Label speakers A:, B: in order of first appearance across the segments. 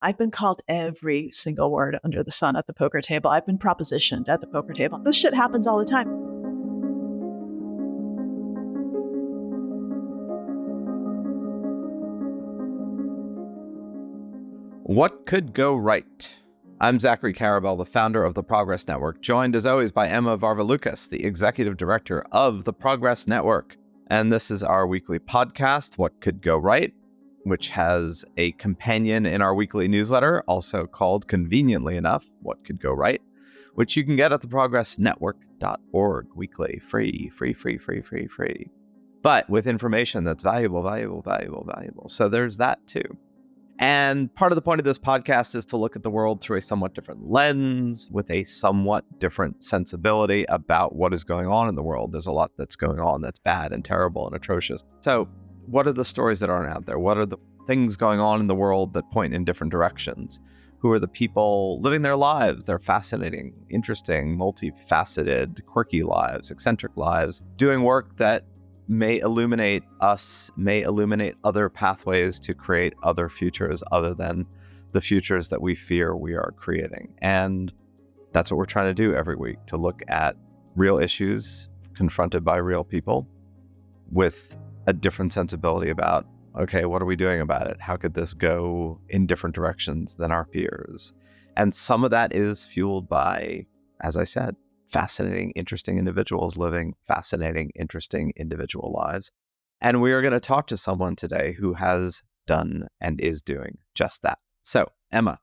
A: I've been called every single word under the sun at the poker table. I've been propositioned at the poker table. This shit happens all the time.
B: What could go right? I'm Zachary Carabell, the founder of the Progress Network, joined as always by Emma Varvaloucas, the executive director of the Progress Network. And this is our weekly podcast, What Could Go Right, which has a companion in our weekly newsletter, also called, conveniently enough, What Could Go Right, which you can get at theprogressnetwork.org weekly, free. But with information that's valuable. So there's that too. And part of the point of this podcast is to look at the world through a somewhat different lens, with a somewhat different sensibility about what is going on in the world. There's a lot that's going on that's bad and terrible and atrocious. So what are the stories that aren't out there? What are the things going on in the world that point in different directions? Who are the people living their lives, their fascinating, interesting, multifaceted, quirky lives, eccentric lives, doing work that may illuminate us, may illuminate other pathways to create other futures other than the futures that we fear we are creating. And that's what we're trying to do every week, to look at real issues confronted by real people with a different sensibility about, okay, what are we doing about it? How could this go in different directions than our fears? And some of that is fueled by, as I said, fascinating, interesting individuals living fascinating, interesting individual lives. And we are going to talk to someone today who has done and is doing just that. So, Emma,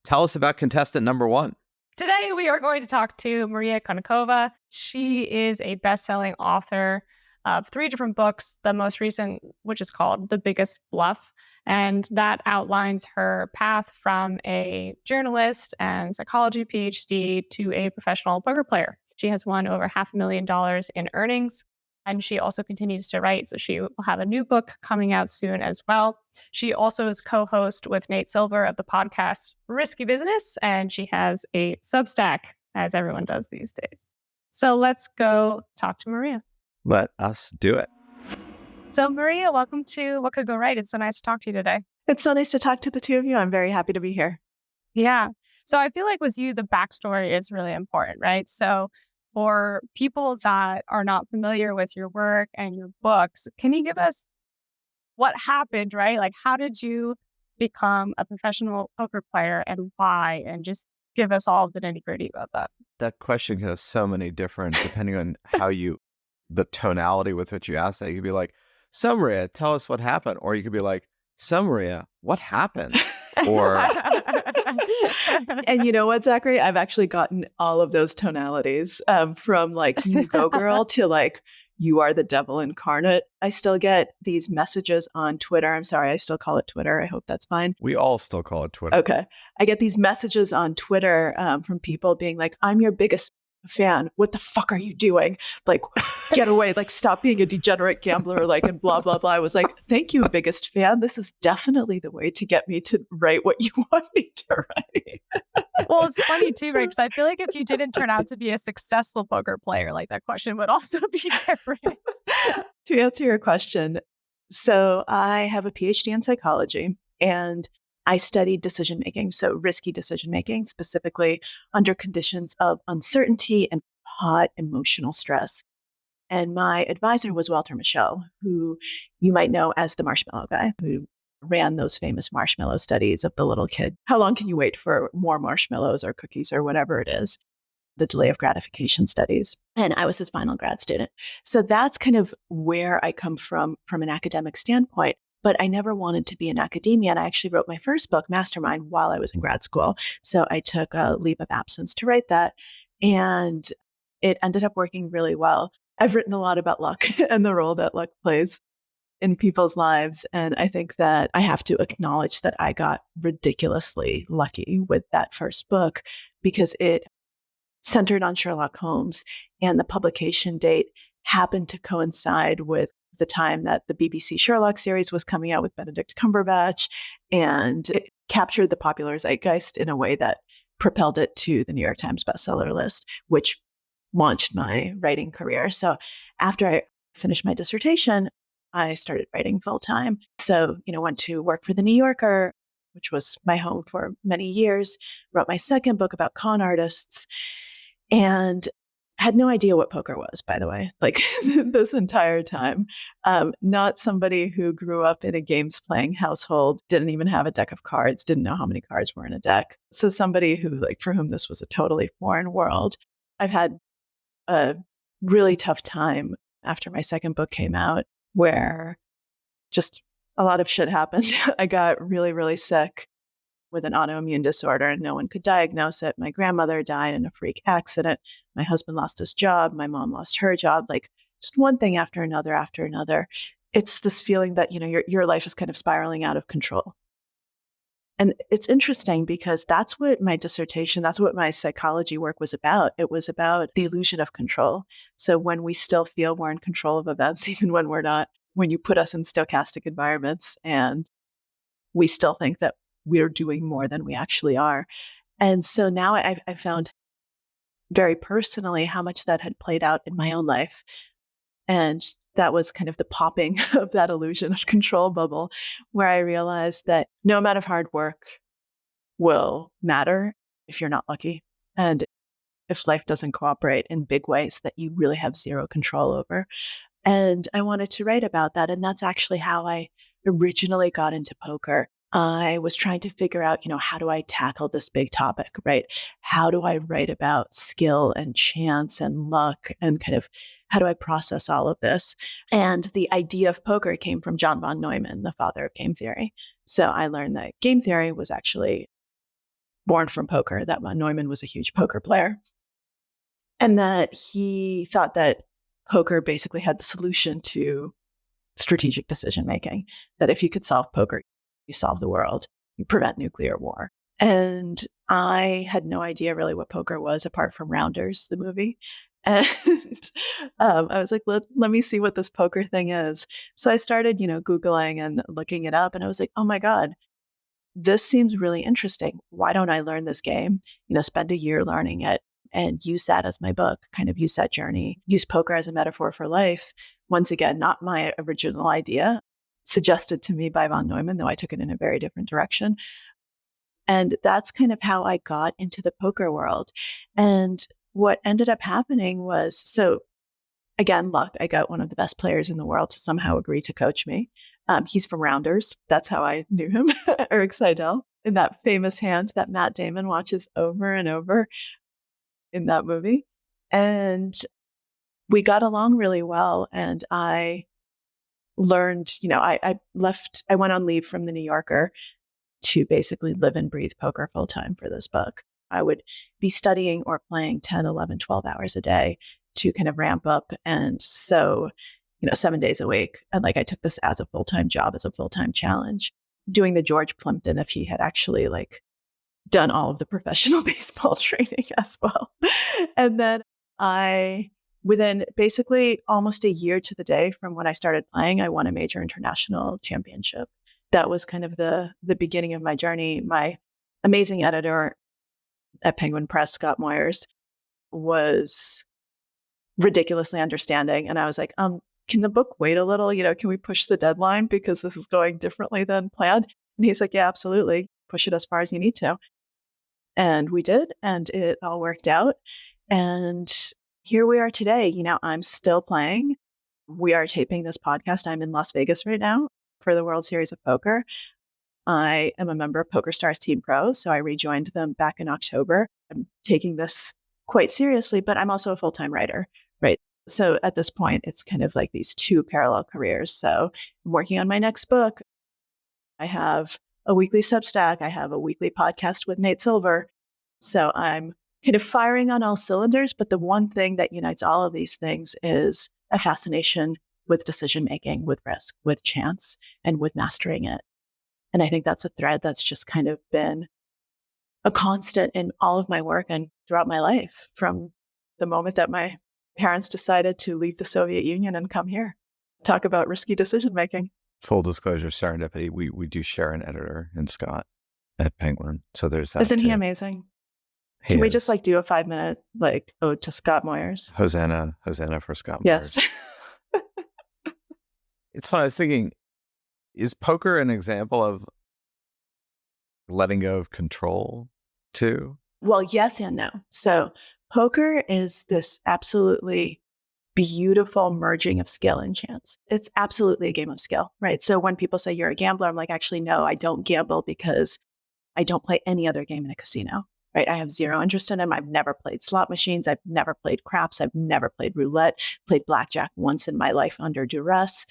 B: tell us about contestant number one.
C: Today, we are going to talk to Maria Konnikova. She is a best-selling author of 3 different books, the most recent, which is called The Biggest Bluff. And that outlines her path from a journalist and psychology PhD to a professional poker player. She has won over $500,000 in earnings, and she also continues to write. So she will have a new book coming out soon as well. She also is co-host with Nate Silver of the podcast Risky Business, and she has a Substack, as everyone does these days. So let's go talk to Maria.
B: Let us do it.
C: So Maria, welcome to What Could Go Right. It's so nice to talk to you today.
A: It's so nice to talk to the two of you. I'm very happy to be here.
C: Yeah. So I feel like with you, the backstory is really important, right? So for people that are not familiar with your work and your books, can you give us what happened, right? Like, how did you become a professional poker player and why? And just give us all of the nitty-gritty about that.
B: That question can have so many different, depending on how you, the tonality with which you ask that. You could be like, so Maria, tell us what happened. Or you could be like, so Maria, what happened? Or
A: And you know what, Zachary? I've actually gotten all of those tonalities, from like, you go girl to like, you are the devil incarnate. I still get these messages on Twitter. I'm sorry, I still call it Twitter. I hope that's fine.
B: we all still call it Twitter.
A: Okay. I get these messages on Twitter from people being like, I'm your biggest fan. What the fuck are you doing? Like, get away. Like, stop being a degenerate gambler, like, and blah, blah, blah. I was like, thank you, biggest fan. This is definitely the way to get me to write what you want me to write.
C: Well, it's funny too, right? Because I feel like if you didn't turn out to be a successful poker player, like that question would also be different.
A: To answer your question, so I have a PhD in psychology, and I studied decision-making, so risky decision-making, specifically under conditions of uncertainty and hot emotional stress. And my advisor was Walter Mischel, who you might know as the marshmallow guy, who ran those famous marshmallow studies of the little kid. How long can you wait for more marshmallows or cookies or whatever it is? The delay of gratification studies. And I was his final grad student. So that's kind of where I come from an academic standpoint. But I never wanted to be in academia. And I actually wrote my first book, Mastermind, while I was in grad school. So I took a leave of absence to write that. And it ended up working really well. I've written a lot about luck and the role that luck plays in people's lives. And I think that I have to acknowledge that I got ridiculously lucky with that first book, because it centered on Sherlock Holmes, and the publication date happened to coincide with the time that the BBC Sherlock series was coming out with Benedict Cumberbatch, and it captured the popular zeitgeist in a way that propelled it to the New York Times bestseller list, which launched my writing career. So after I finished my dissertation, I started writing full time. So, went to work for The New Yorker, which was my home for many years, wrote my second book about con artists, and had no idea what poker was, by the way, like this entire time. Not somebody who grew up in a games playing household, didn't even have a deck of cards, didn't know how many cards were in a deck. So somebody who, like, for whom this was a totally foreign world. I've had a really tough time after my second book came out, where just a lot of shit happened. I got really, really sick with an autoimmune disorder and no one could diagnose it. My grandmother died in a freak accident. My husband lost his job. My mom lost her job. Like, just one thing after another after another. It's this feeling that, your life is kind of spiraling out of control. And it's interesting because that's what my dissertation, that's what my psychology work was about. It was about the illusion of control. So when we still feel we're in control of events, even when we're not, when you put us in stochastic environments and we still think that we're doing more than we actually are. And so now I found very personally how much that had played out in my own life. And that was kind of the popping of that illusion of control bubble, where I realized that no amount of hard work will matter if you're not lucky. And if life doesn't cooperate in big ways that you really have zero control over. And I wanted to write about that. And that's actually how I originally got into poker. I was trying to figure out, how do I tackle this big topic, right? How do I write about skill and chance and luck and kind of how do I process all of this? And the idea of poker came from John von Neumann, the father of game theory. So I learned that game theory was actually born from poker, that von Neumann was a huge poker player. And that he thought that poker basically had the solution to strategic decision making, that if you could solve poker, you solve the world, you prevent nuclear war. And I had no idea really what poker was apart from Rounders, the movie. And I was like, let me see what this poker thing is. So I started, Googling and looking it up. And I was like, oh my God, this seems really interesting. Why don't I learn this game? Spend a year learning it and use that as my book, kind of use that journey, use poker as a metaphor for life. Once again, not my original idea, suggested to me by von Neumann, though I took it in a very different direction. And that's kind of how I got into the poker world. And what ended up happening was, so again, luck, I got one of the best players in the world to somehow agree to coach me. He's from Rounders. That's how I knew him, Eric Seidel, in that famous hand that Matt Damon watches over and over in that movie. And we got along really well. And I learned, I went on leave from the New Yorker to basically live and breathe poker full time for this book. I would be studying or playing 10, 11, 12 hours a day to kind of ramp up. And so, 7 days a week. And like, I took this as a full-time job, as a full-time challenge, doing the George Plimpton if he had actually like done all of the professional baseball training as well. And then within basically almost a year to the day from when I started playing, I won a major international championship. That was kind of the beginning of my journey. My amazing editor at Penguin Press, Scott Moyers, was ridiculously understanding. And I was like, can the book wait a little? Can we push the deadline because this is going differently than planned? And he's like, yeah, absolutely. Push it as far as you need to. And we did, and it all worked out. And here we are today. I'm still playing. We are taping this podcast. I'm in Las Vegas right now for the World Series of Poker. I am a member of PokerStars Team Pro, so I rejoined them back in October. I'm taking this quite seriously, but I'm also a full-time writer, right? So at this point, it's kind of like these two parallel careers. So I'm working on my next book. I have a weekly Substack. I have a weekly podcast with Nate Silver. So I'm kind of firing on all cylinders. But the one thing that unites all of these things is a fascination with decision making, with risk, with chance, and with mastering it. And I think that's a thread that's just kind of been a constant in all of my work and throughout my life, from the moment that my parents decided to leave the Soviet Union and come here. Talk about risky decision making.
B: Full disclosure, serendipity, we do share an editor in Scott at Penguin. So there's that.
A: Isn't he amazing? Can we just do a 5-minute ode to Scott Moyers?
B: Hosanna for Scott Moyers.
A: Yes.
B: It's fun. I was thinking, is poker an example of letting go of control too?
A: Well, yes and no. So poker is this absolutely beautiful merging of skill and chance. It's absolutely a game of skill, right? So when people say you're a gambler, I'm like, actually, no, I don't gamble because I don't play any other game in a casino, right? I have zero interest in them. I've never played slot machines. I've never played craps. I've never played roulette, played blackjack once in my life under duress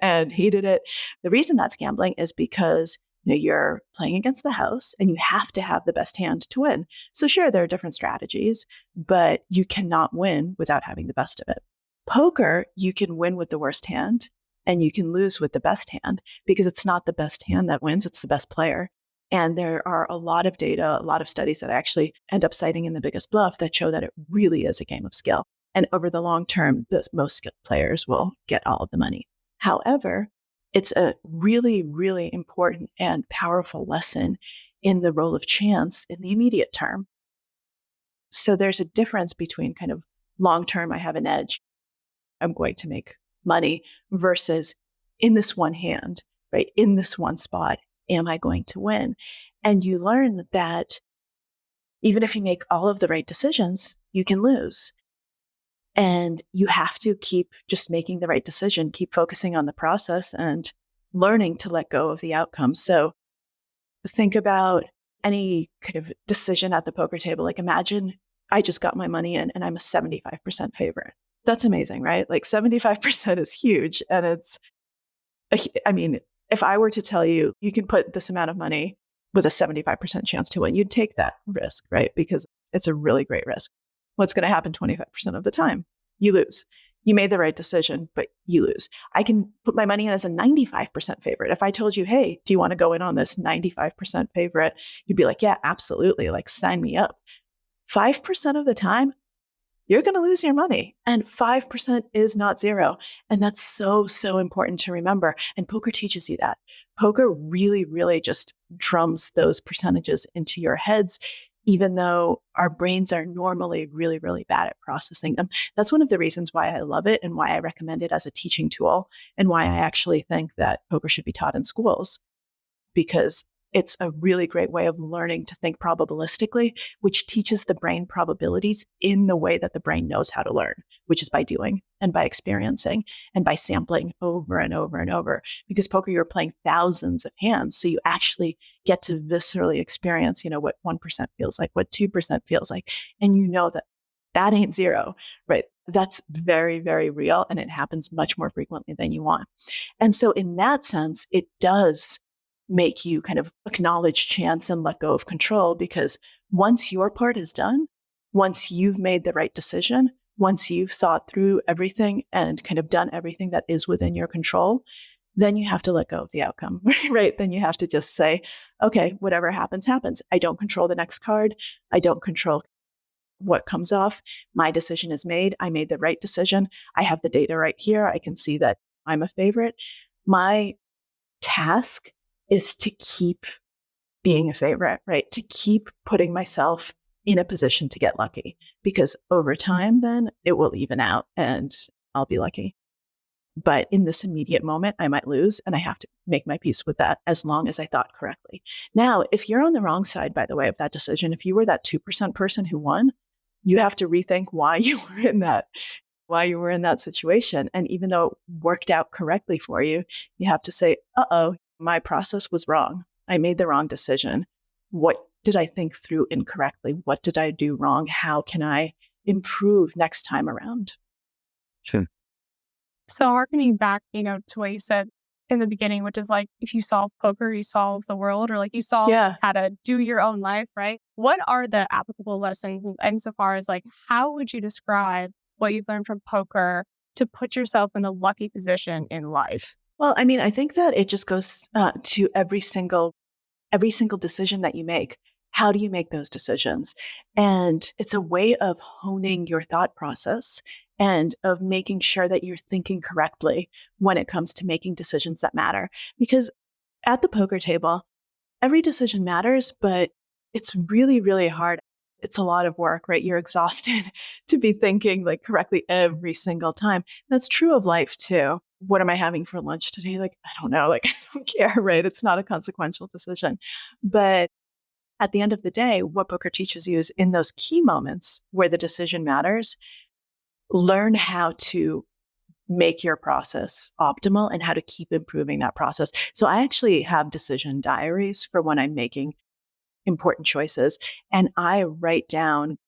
A: and hated it. The reason that's gambling is because you're playing against the house and you have to have the best hand to win. So sure, there are different strategies, but you cannot win without having the best of it. Poker, you can win with the worst hand and you can lose with the best hand because it's not the best hand that wins, it's the best player. And there are a lot of data, a lot of studies that I actually end up citing in the biggest bluff that show that it really is a game of skill. And over the long term, the most skilled players will get all of the money. However, it's a really, really important and powerful lesson in the role of chance in the immediate term. So there's a difference between kind of long term, I have an edge, I'm going to make money, versus in this one hand, right? In this one spot, am I going to win? And you learn that even if you make all of the right decisions, you can lose. And you have to keep just making the right decision, keep focusing on the process and learning to let go of the outcome. So think about any kind of decision at the poker table. Like imagine I just got my money in and I'm a 75% favorite. That's amazing, right? Like 75% is huge. And I mean, if I were to tell you, you can put this amount of money with a 75% chance to win, you'd take that risk, right? Because it's a really great risk. What's going to happen 25% of the time? You lose. You made the right decision, but you lose. I can put my money in as a 95% favorite. If I told you, hey, do you want to go in on this 95% favorite? You'd be like, yeah, absolutely. Like, sign me up. 5% of the time, you're going to lose your money. And 5% is not zero. And that's so, so important to remember. And poker teaches you that. Poker really, really just drums those percentages into your heads, even though our brains are normally really, really bad at processing them. That's one of the reasons why I love it and why I recommend it as a teaching tool and why I actually think that poker should be taught in schools, because it's a really great way of learning to think probabilistically, which teaches the brain probabilities in the way that the brain knows how to learn, which is by doing and by experiencing and by sampling over and over and over. Because poker, you're playing thousands of hands. So you actually get to viscerally experience, what 1% feels like, what 2% feels like. And you know that that ain't zero, right? That's very, very real. And it happens much more frequently than you want. And so in that sense, it does make you kind of acknowledge chance and let go of control, because once your part is done, once you've made the right decision, once you've thought through everything and kind of done everything that is within your control, then you have to let go of the outcome, right? Then you have to just say, okay, whatever happens, happens. I don't control the next card. I don't control what comes off. My decision is made. I made the right decision. I have the data right here. I can see that I'm a favorite. My task is to keep being a favorite, right? To keep putting myself in a position to get lucky, because over time, then it will even out and I'll be lucky. But in this immediate moment, I might lose, and I have to make my peace with that as long as I thought correctly. Now, if you're on the wrong side, by the way, of that decision, if you were that 2% person who won, you have to rethink why you were in that situation. And even though it worked out correctly for you, you have to say, uh-oh, my process was wrong. I made the wrong decision. What did I think through incorrectly? What did I do wrong? How can I improve next time around?
B: Sure.
C: So harkening back, to what you said in the beginning, which is like, if you solve poker, you solve the world, or like you solve how to do your own life, right? What are the applicable lessons insofar as like, how would you describe what you've learned from poker to put yourself in a lucky position in life?
A: Well, I mean, I think that it just goes to every single decision that you make. How do you make those decisions? And it's a way of honing your thought process and of making sure that you're thinking correctly when it comes to making decisions that matter. Because at the poker table, every decision matters, but it's really, really hard. It's a lot of work, right? You're exhausted to be thinking like correctly every single time. That's true of life too. what am I having for lunch today? Like, I don't know. Like, I don't care, right? It's not a consequential decision. But at the end of the day, what poker teaches you is in those key moments where the decision matters, learn how to make your process optimal and how to keep improving that process. So I actually have decision diaries for when I'm making important choices, and I write down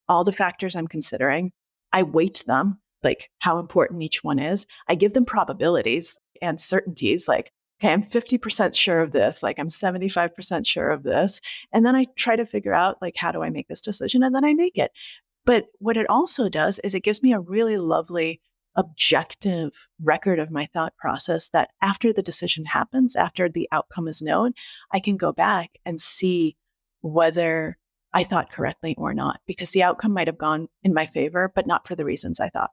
A: all the factors I'm considering. I weight them, like how important each one is. I give them probabilities and certainties, like, okay, I'm 50% sure of this, like I'm 75% sure of this. And then I try to figure out, like, how do I make this decision? And then I make it. But what it also does is it gives me a really lovely objective record of my thought process that after the decision happens, after the outcome is known, I can go back and see whether I thought correctly or not, because the outcome might have gone in my favor, but not for the reasons I thought.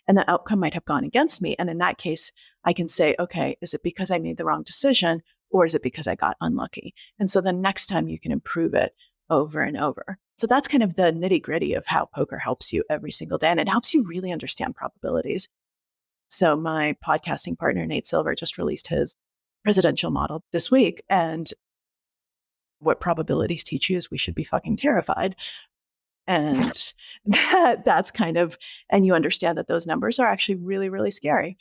A: And the outcome might have gone against me. And in that case, I can say, okay, is it because I made the wrong decision or is it because I got unlucky? And so the next time you can improve it over and over. So that's kind of the nitty gritty of how poker helps you every single day. And it helps you really understand probabilities. So my podcasting partner, Nate Silver, just released his presidential model this week. And what probabilities teach you is we should be fucking terrified. And that's kind of, and you understand that those numbers are actually really, really scary.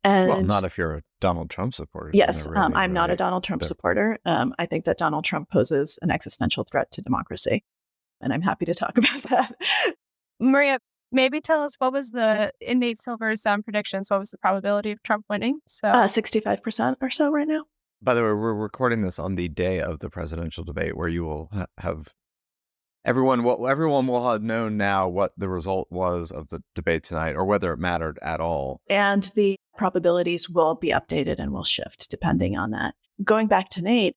A: And
B: well, not if you're a Donald Trump supporter.
A: Yes,
B: Really,
A: I'm not a Donald Trump supporter. I think that Donald Trump poses an existential threat to democracy. And I'm happy to talk about that.
C: Maria, maybe tell us what was in Nate Silver's predictions, what was the probability of Trump winning? So
A: 65% or so right now.
B: By the way, we're recording this on the day of the presidential debate, where you will have everyone will have known now what the result was of the debate tonight, or whether it mattered at all.
A: And the probabilities will be updated and will shift depending on that. Going back to Nate,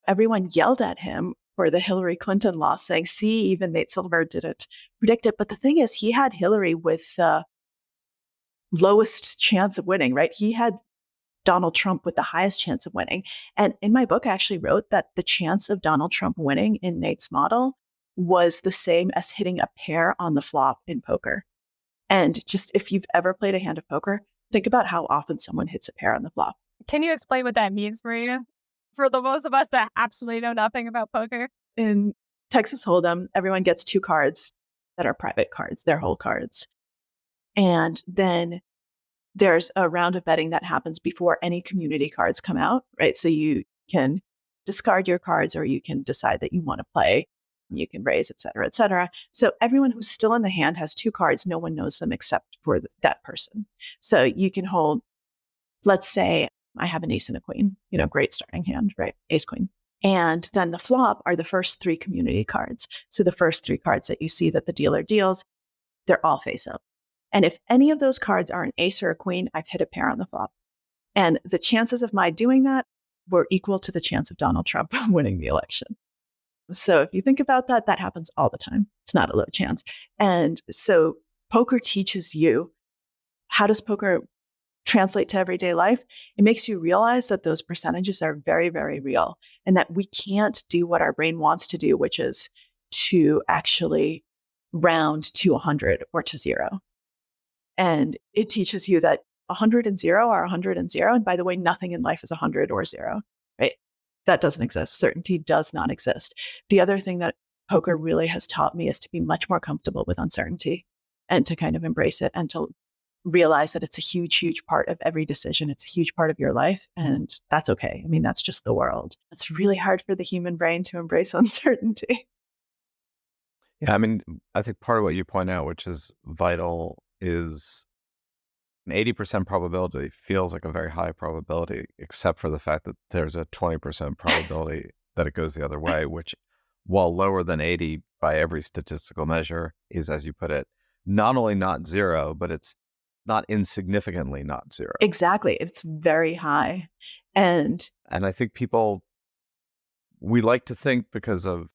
A: everyone yelled at him for the Hillary Clinton loss, saying, see, even Nate Silver didn't predict it. But the thing is, he had Hillary with the lowest chance of winning, right? He had Donald Trump with the highest chance of winning. And in my book, I actually wrote that the chance of Donald Trump winning in Nate's model was the same as hitting a pair on the flop in poker. And just if you've ever played a hand of poker, think about how often someone hits a pair on the flop.
C: Can you explain what that means, Maria? For the most of us that absolutely know nothing about poker.
A: In Texas Hold'em, everyone gets 2 cards that are private cards, their whole cards. And then there's a round of betting that happens before any community cards come out, right? So you can discard your cards, or you can decide that you want to play. You can raise, et cetera, et cetera. So everyone who's still in the hand has 2 cards. No one knows them except for that person. So you can hold, let's say I have an ace and a queen, great starting hand, right? Ace, queen. And then the flop are the first 3 community cards. So the first 3 cards that you see that the dealer deals, they're all face up. And if any of those cards are an ace or a queen, I've hit a pair on the flop. And the chances of my doing that were equal to the chance of Donald Trump winning the election. So if you think about that, that happens all the time. It's not a low chance. And so poker teaches you, how does poker translate to everyday life? It makes you realize that those percentages are very, very real, and that we can't do what our brain wants to do, which is to actually round to 100 or to 0. And it teaches you that 100 and 0 are 100 and 0. And by the way, nothing in life is 100 or 0, right? That doesn't exist. Certainty does not exist. The other thing that poker really has taught me is to be much more comfortable with uncertainty, and to kind of embrace it, and to realize that it's a huge, huge part of every decision. It's a huge part of your life. And that's okay. I mean, that's just the world. It's really hard for the human brain to embrace uncertainty.
B: Yeah, I mean, I think part of what you point out, which is vital, is an 80% probability feels like a very high probability, except for the fact that there's a 20% probability that it goes the other way, which, while lower than 80 by every statistical measure, is, as you put it, not only not 0, but it's not insignificantly not 0.
A: Exactly. It's very high. And
B: I think we like to think, because of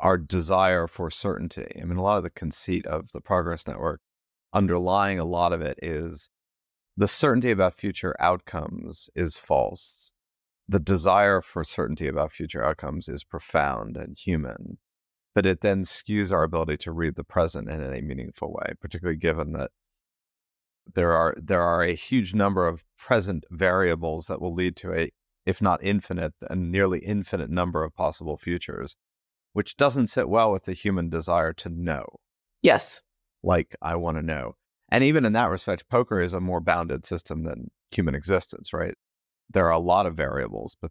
B: our desire for certainty. I mean, a lot of the conceit of the Progress Network, underlying a lot of it, is the certainty about future outcomes is false. The desire for certainty about future outcomes is profound and human, but it then skews our ability to read the present in any meaningful way, particularly given that there are a huge number of present variables that will lead to a, if not infinite, a nearly infinite number of possible futures, which doesn't sit well with the human desire to know.
A: Yes.
B: Like, I want to know. And even in that respect, poker is a more bounded system than human existence, right? There are a lot of variables, but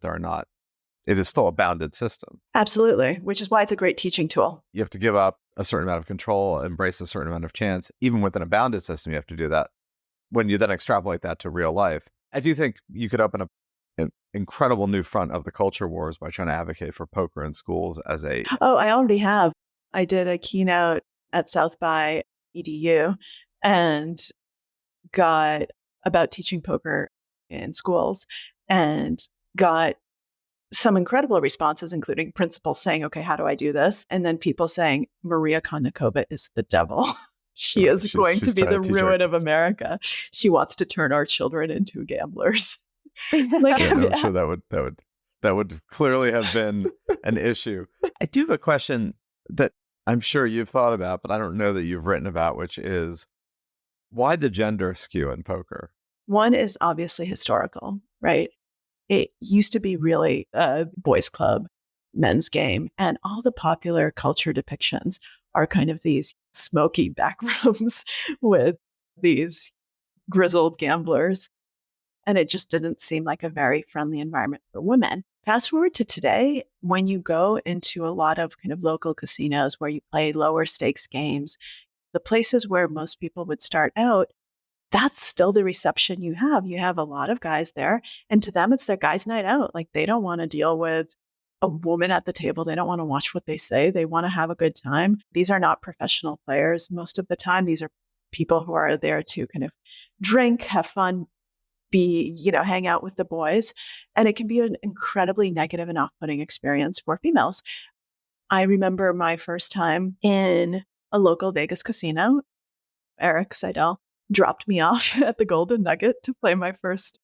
B: it is still a bounded system.
A: Absolutely, which is why it's a great teaching tool.
B: You have to give up a certain amount of control, embrace a certain amount of chance. Even within a bounded system, you have to do that. When you then extrapolate that to real life, I do think you could open up an incredible new front of the culture wars by trying to advocate for poker in schools as a...
A: Oh, I already have. I did a keynote at South by EDU and got about teaching poker in schools and got some incredible responses, including principals saying, okay, how do I do this? And then people saying, Maria Konnikova is the devil. She is going to be the ruin of America. She wants to turn our children into gamblers.
B: Like, yeah, no, I'm sure that would clearly have been an issue. I do have a question that I'm sure you've thought about, but I don't know that you've written about, which is, why the gender skew in poker?
A: One is obviously historical, right? It used to be really a boys' club, men's game, and all the popular culture depictions are kind of these smoky back rooms with these grizzled gamblers. And it just didn't seem like a very friendly environment for women. Fast forward to today, when you go into a lot of kind of local casinos where you play lower stakes games, the places where most people would start out, that's still the reception you have. You have a lot of guys there, and to them, it's their guys' night out. Like, they don't want to deal with a woman at the table. They don't want to watch what they say. They want to have a good time. These are not professional players most of the time. These are people who are there to kind of drink, have fun, hang out with the boys. And it can be an incredibly negative and off-putting experience for females. I remember my first time in a local Vegas casino. Eric Seidel dropped me off at the Golden Nugget to play my first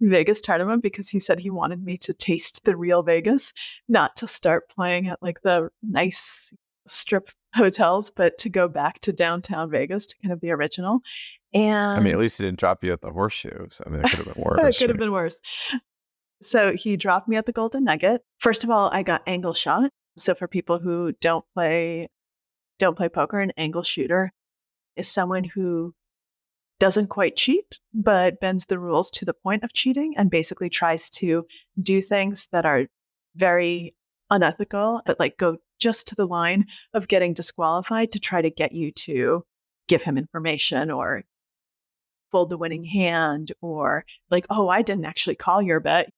A: Vegas tournament because he said he wanted me to taste the real Vegas, not to start playing at like the nice strip hotels, but to go back to downtown Vegas to kind of the original. And
B: I mean, at least he didn't drop you at the Horseshoe. So, I mean, it could have been worse.
A: It could have been worse. So he dropped me at the Golden Nugget. First of all, I got angle shot. So for people who don't play poker, an angle shooter is someone who doesn't quite cheat, but bends the rules to the point of cheating and basically tries to do things that are very unethical, but like go just to the line of getting disqualified to try to get you to give him information or fold the winning hand, or like, oh, I didn't actually call your bet.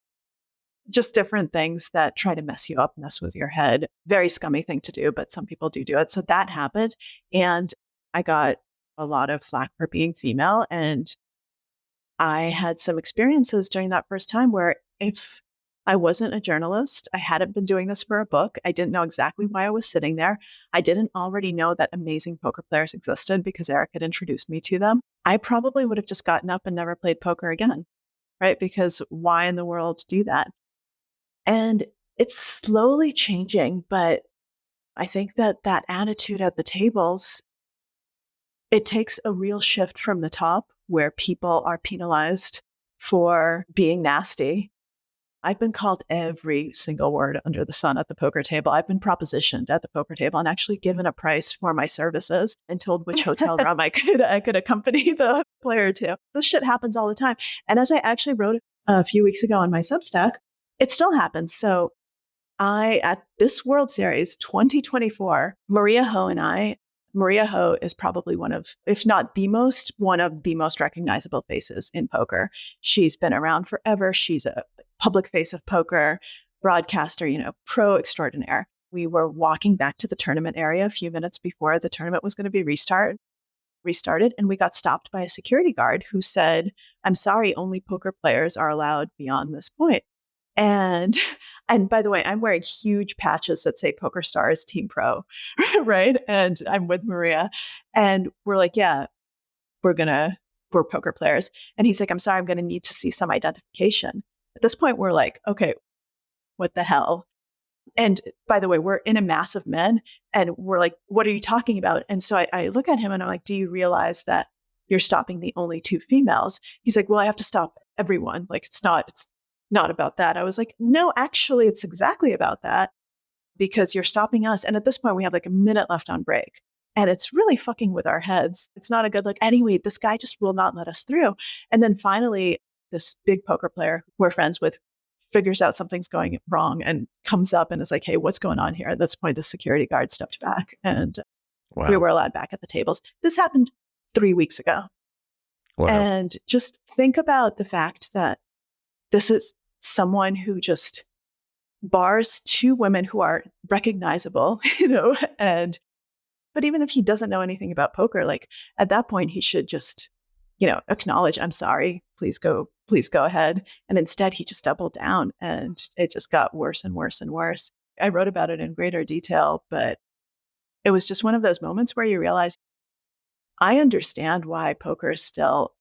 A: Just different things that try to mess you up, mess with your head. Very scummy thing to do, but some people do it. So that happened. And I got a lot of flack for being female. And I had some experiences during that first time where if I wasn't a journalist, I hadn't been doing this for a book, I didn't know exactly why I was sitting there, I didn't already know that amazing poker players existed because Eric had introduced me to them, I probably would have just gotten up and never played poker again, right? Because why in the world do that? And it's slowly changing, but I think that attitude at the tables, it takes a real shift from the top where people are penalized for being nasty. I've been called every single word under the sun at the poker table. I've been propositioned at the poker table and actually given a price for my services and told which hotel room I could accompany the player to. This shit happens all the time. And as I actually wrote a few weeks ago on my Substack, it still happens. So at this World Series 2024, Maria Ho is probably one of the most recognizable faces in poker. She's been around forever. She's a public face of poker, broadcaster, pro extraordinaire. We were walking back to the tournament area a few minutes before the tournament was going to be restarted, and we got stopped by a security guard who said, "I'm sorry, only poker players are allowed beyond this point." And by the way, I'm wearing huge patches that say Poker Stars Team Pro, right? And I'm with Maria. And we're like, yeah, we're poker players. And he's like, "I'm sorry, I'm going to need to see some identification." At this point, we're like, okay, what the hell? And by the way, we're in a mass of men and we're like, "What are you talking about?" And so I look at him and I'm like, "Do you realize that you're stopping the only 2 females. He's like, well, I have to stop everyone. Like, it's not about that. I was like, no, actually, it's exactly about that because you're stopping us. And at this point, we have like a minute left on break. And it's really fucking with our heads. It's not a good look. Anyway, this guy just will not let us through. And then finally, this big poker player we're friends with figures out something's going wrong and comes up and is like, hey, what's going on here? At this point, the security guard stepped back and we were allowed back at the tables. This happened 3 weeks ago.
B: Wow.
A: And just think about the fact that this is someone who just bars 2 women who are recognizable, but even if he doesn't know anything about poker, like at that point, he should just, acknowledge, I'm sorry, please go ahead. And instead he just doubled down and it just got worse and worse and worse. I wrote about it in greater detail, but it was just one of those moments where you realize I understand why poker is still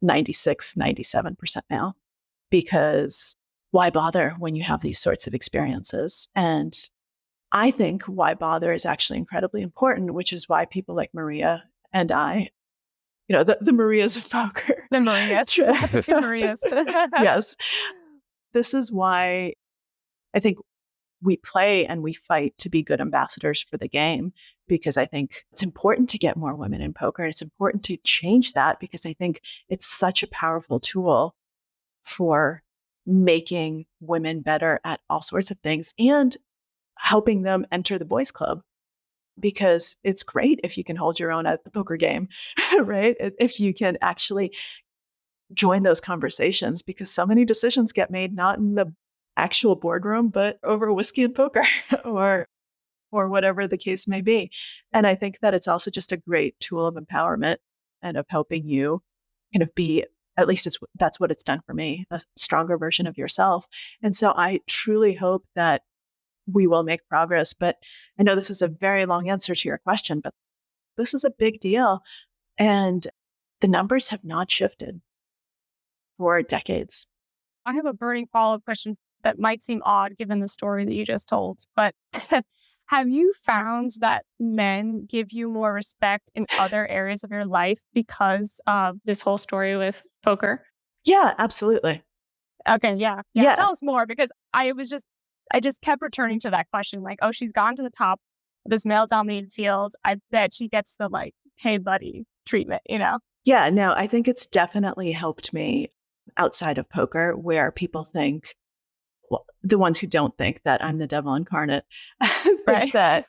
A: 96, 97% male, because why bother when you have these sorts of experiences? And I think why bother is actually incredibly important, which is why people like Maria and I, the Marias of poker.
C: The Marias. The 2 Marias.
A: Yes. This is why I think we play and we fight to be good ambassadors for the game, because I think it's important to get more women in poker. It's important to change that because I think it's such a powerful tool for making women better at all sorts of things and helping them enter the boys club, because it's great if you can hold your own at the poker game, right? If you can actually join those conversations, because so many decisions get made not in the actual boardroom, but over whiskey and poker or whatever the case may be. And I think that it's also just a great tool of empowerment and of helping you kind of be, at least that's what it's done for me, a stronger version of yourself. And so I truly hope that we will make progress. But I know this is a very long answer to your question, but this is a big deal. And the numbers have not shifted for decades.
C: I have a burning follow-up question that might seem odd given the story that you just told, but have you found that men give you more respect in other areas of your life because of this whole story with poker?
A: Yeah, absolutely.
C: Okay, yeah. Tell us more, because I just kept returning to that question. Like, oh, she's gone to the top of this male-dominated field. I bet she gets the like, hey, buddy treatment,
A: Yeah, no, I think it's definitely helped me outside of poker, where people think, well, the ones who don't think that I'm the devil incarnate, think
C: Right.
A: that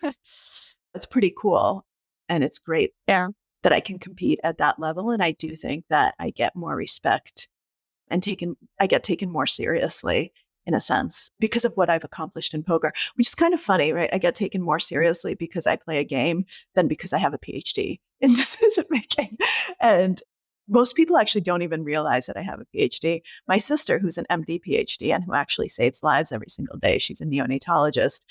A: it's pretty cool and it's great
C: Yeah.
A: that I can compete at that level. And I do think that I get more respect and I get taken more seriously in a sense because of what I've accomplished in poker, which is kind of funny, right? I get taken more seriously because I play a game than because I have a PhD in decision making. And most people actually don't even realize that I have a PhD. My sister, who's an MD PhD and who actually saves lives every single day, she's a neonatologist,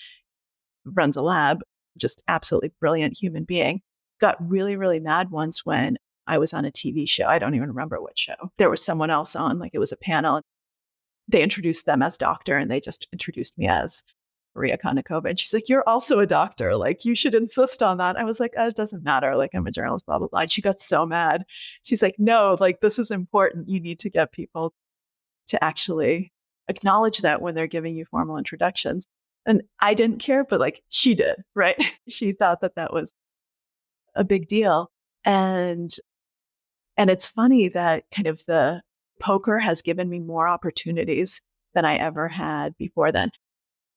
A: runs a lab, just absolutely brilliant human being, got really, really mad once when I was on a TV show. I don't even remember what show. There was someone else on, like it was a panel. They introduced them as doctor and they just introduced me as Maria Konnikova. And she's like, you're also a doctor. Like, you should insist on that. I was like, oh, it doesn't matter. Like, I'm a journalist, blah, blah, blah. And she got so mad. She's like, no, like, this is important. You need to get people to actually acknowledge that when they're giving you formal introductions. And I didn't care, but like, she did, right? She thought that that was a big deal. And it's funny that kind of the poker has given me more opportunities than I ever had before then.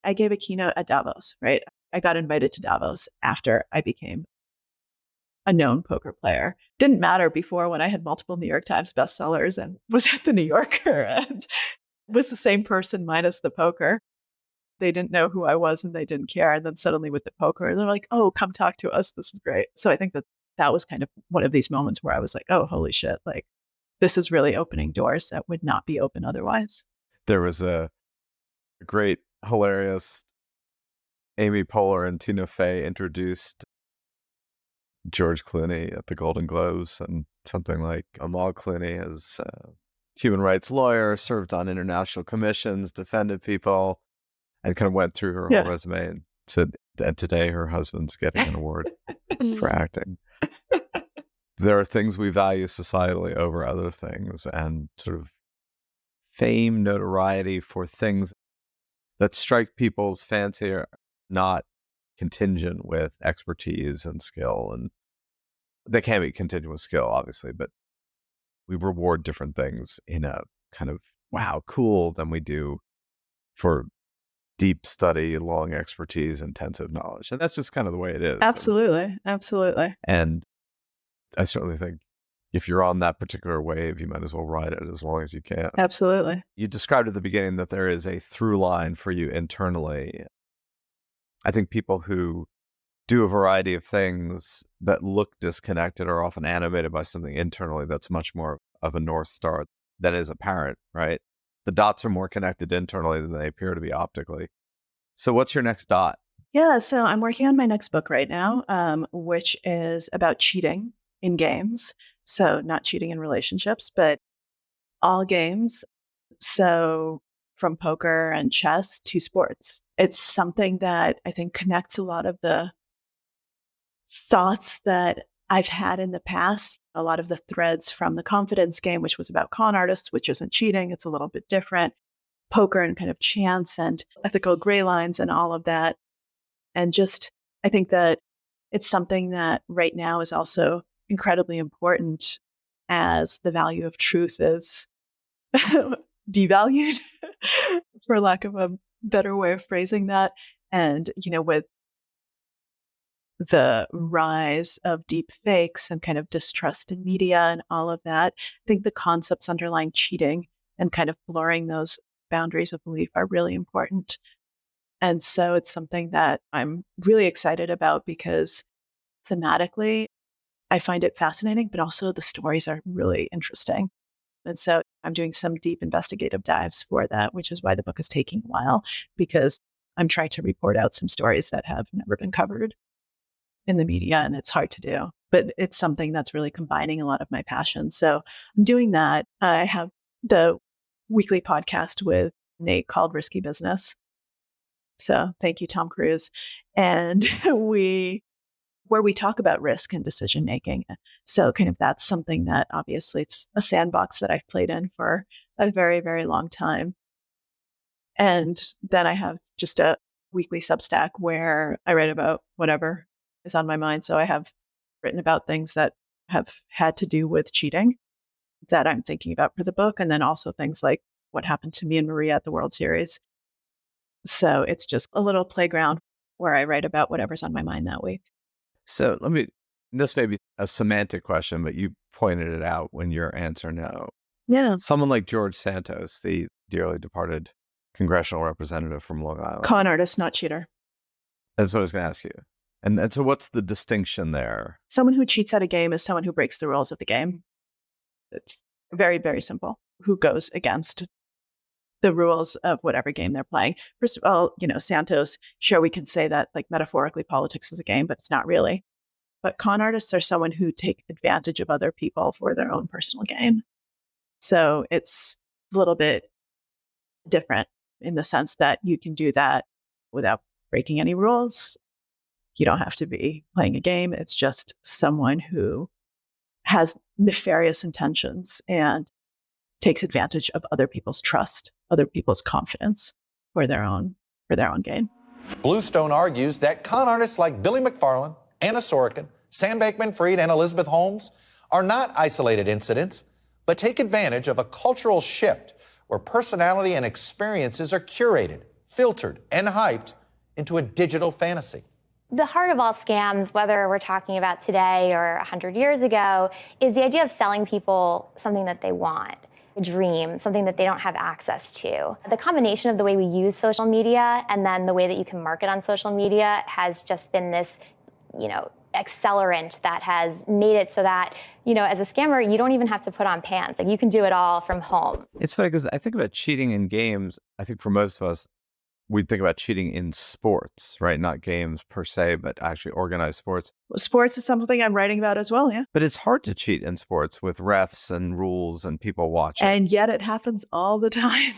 A: I gave a keynote at Davos, right? I got invited to Davos after I became a known poker player. Didn't matter before when I had multiple New York Times bestsellers and was at the New Yorker and was the same person minus the poker. They didn't know who I was and they didn't care. And then suddenly with the poker, they're like, oh, come talk to us. This is great. So I think that was kind of one of these moments where I was like, oh, holy shit. Like, this is really opening doors that would not be open otherwise.
B: There was a great, hilarious Amy Poehler and Tina Fey introduced George Clooney at the Golden Globes, and something like Amal Clooney is a human rights lawyer, served on international commissions, defended people, and kind of went through her whole resume and said, and today her husband's getting an award for acting. there are things we value societally over other things, and sort of fame, notoriety for things that strike people's fancy are not contingent with expertise and skill. And they can be contingent with skill, obviously, but we reward different things in a kind of, wow, cool, than we do for deep study, long expertise, intensive knowledge. And that's just kind of the way it is.
A: Absolutely. Absolutely.
B: And I certainly think if you're on that particular wave, you might as well ride it as long as you can.
A: Absolutely.
B: You described at the beginning that there is a through line for you internally. I think people who do a variety of things that look disconnected are often animated by something internally that's much more of a North Star than is apparent, right? The dots are more connected internally than they appear to be optically. So what's your next dot?
A: Yeah, so I'm working on my next book right now, which is about cheating in games. So not cheating in relationships, but all games. So from poker and chess to sports. It's something that I think connects a lot of the thoughts that I've had in the past, a lot of the threads from the confidence game, which was about con artists, which isn't cheating. It's a little bit different. Poker and kind of chance and ethical gray lines and all of that. And just, I think that it's something that right now is also incredibly important as the value of truth is devalued, for lack of a better way of phrasing that. And, with the rise of deep fakes and kind of distrust in media and all of that, I think the concepts underlying cheating and kind of blurring those boundaries of belief are really important. And so it's something that I'm really excited about because thematically, I find it fascinating, but also the stories are really interesting. And so I'm doing some deep investigative dives for that, which is why the book is taking a while, because I'm trying to report out some stories that have never been covered in the media, and it's hard to do. But it's something that's really combining a lot of my passions. So I'm doing that. I have the weekly podcast with Nate called Risky Business. So thank you, Tom Cruise. And where we talk about risk and decision making. So kind of that's something that obviously it's a sandbox that I've played in for a very, very long time. And then I have just a weekly Substack where I write about whatever is on my mind. So I have written about things that have had to do with cheating that I'm thinking about for the book. And then also things like what happened to me and Maria at the World Series. So it's just a little playground where I write about whatever's on my mind that week.
B: So this may be a semantic question, but you pointed it out when your answer no.
A: Yeah.
B: Someone like George Santos, the dearly departed congressional representative from Long Island.
A: Con artist, not cheater.
B: That's what I was going to ask you. And so what's the distinction there?
A: Someone who cheats at a game is someone who breaks the rules of the game. It's very, very simple. Who goes against the rules of whatever game they're playing. First of all, Santos, sure, we can say that like metaphorically politics is a game, but it's not really. But con artists are someone who take advantage of other people for their own personal gain. So it's a little bit different in the sense that you can do that without breaking any rules. You don't have to be playing a game. It's just someone who has nefarious intentions and takes advantage of other people's trust, other people's confidence for their own gain.
D: Bluestone argues that con artists like Billy McFarland, Anna Sorokin, Sam Bankman-Fried, and Elizabeth Holmes are not isolated incidents, but take advantage of a cultural shift where personality and experiences are curated, filtered, and hyped into a digital fantasy.
E: The heart of all scams, whether we're talking about today or 100 years ago, is the idea of selling people something that they want, a dream, something that they don't have access to. The combination of the way we use social media and then the way that you can market on social media has just been this, accelerant that has made it so that, as a scammer, you don't even have to put on pants. Like, you can do it all from home.
B: It's funny because I think about cheating in games. I think for most of us, we think about cheating in sports, right? Not games per se, but actually organized sports.
A: Well, sports is something I'm writing about as well, yeah.
B: But it's hard to cheat in sports with refs and rules and people watching.
A: And yet it happens all the time.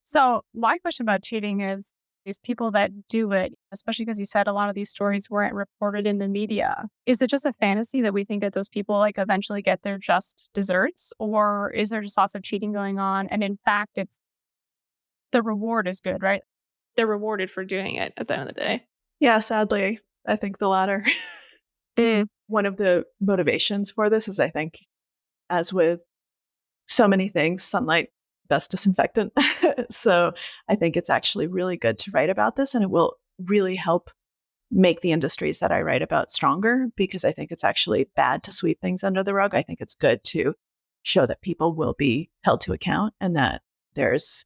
C: So my question about cheating is these people that do it, especially because you said a lot of these stories weren't reported in the media. Is it just a fantasy that we think that those people like eventually get their just desserts? Or is there just lots of cheating going on? And in fact, it's the reward is good, right? They're rewarded for doing it at the end of the day.
A: Yeah, sadly, I think the latter. One of the motivations for this is, I think, as with so many things, sunlight, best disinfectant. So I think it's actually really good to write about this, and it will really help make the industries that I write about stronger, because I think it's actually bad to sweep things under the rug. I think it's good to show that people will be held to account and that there's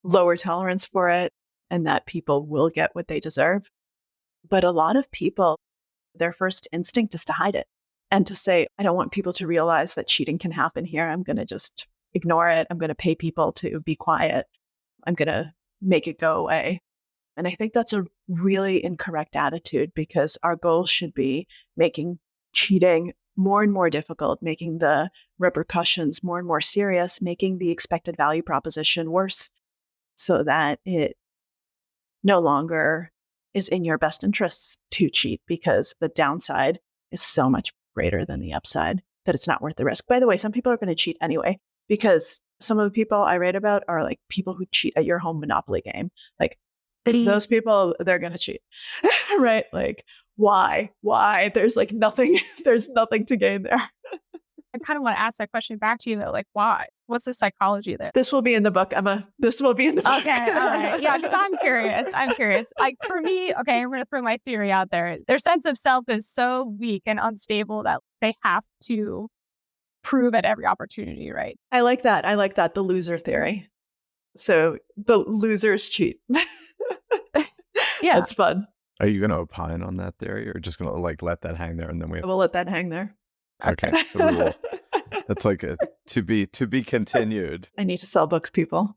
A: lower tolerance for it and that people will get what they deserve. But a lot of people, their first instinct is to hide it and to say, I don't want people to realize that cheating can happen here. I'm going to just ignore it. I'm going to pay people to be quiet. I'm going to make it go away. And I think that's a really incorrect attitude, because our goal should be making cheating more and more difficult, making the repercussions more and more serious, making the expected value proposition worse, so that it no longer is in your best interests to cheat, because the downside is so much greater than the upside that it's not worth the risk. By the way, some people are going to cheat anyway, because some of the people I write about are like people who cheat at your home Monopoly game. Like those people, they're going to cheat, right? Like why? There's like nothing, there's nothing to gain there.
C: I kind of want to ask that question back to you though. Like, why? What's the psychology there?
A: This will be in the book, Emma. This will be in the book.
C: Okay, all right. Yeah, because I'm curious. Like for me, okay, I'm going to throw my theory out there. Their sense of self is so weak and unstable that they have to prove at every opportunity, right?
A: I like that. The loser theory. So the losers cheat.
C: Yeah.
A: That's fun.
B: Are you going to opine on that theory, or just going to like let that hang there and then we?
A: We'll let that hang there.
B: Okay, so we will. That's like a to be continued.
A: I need to sell books, people.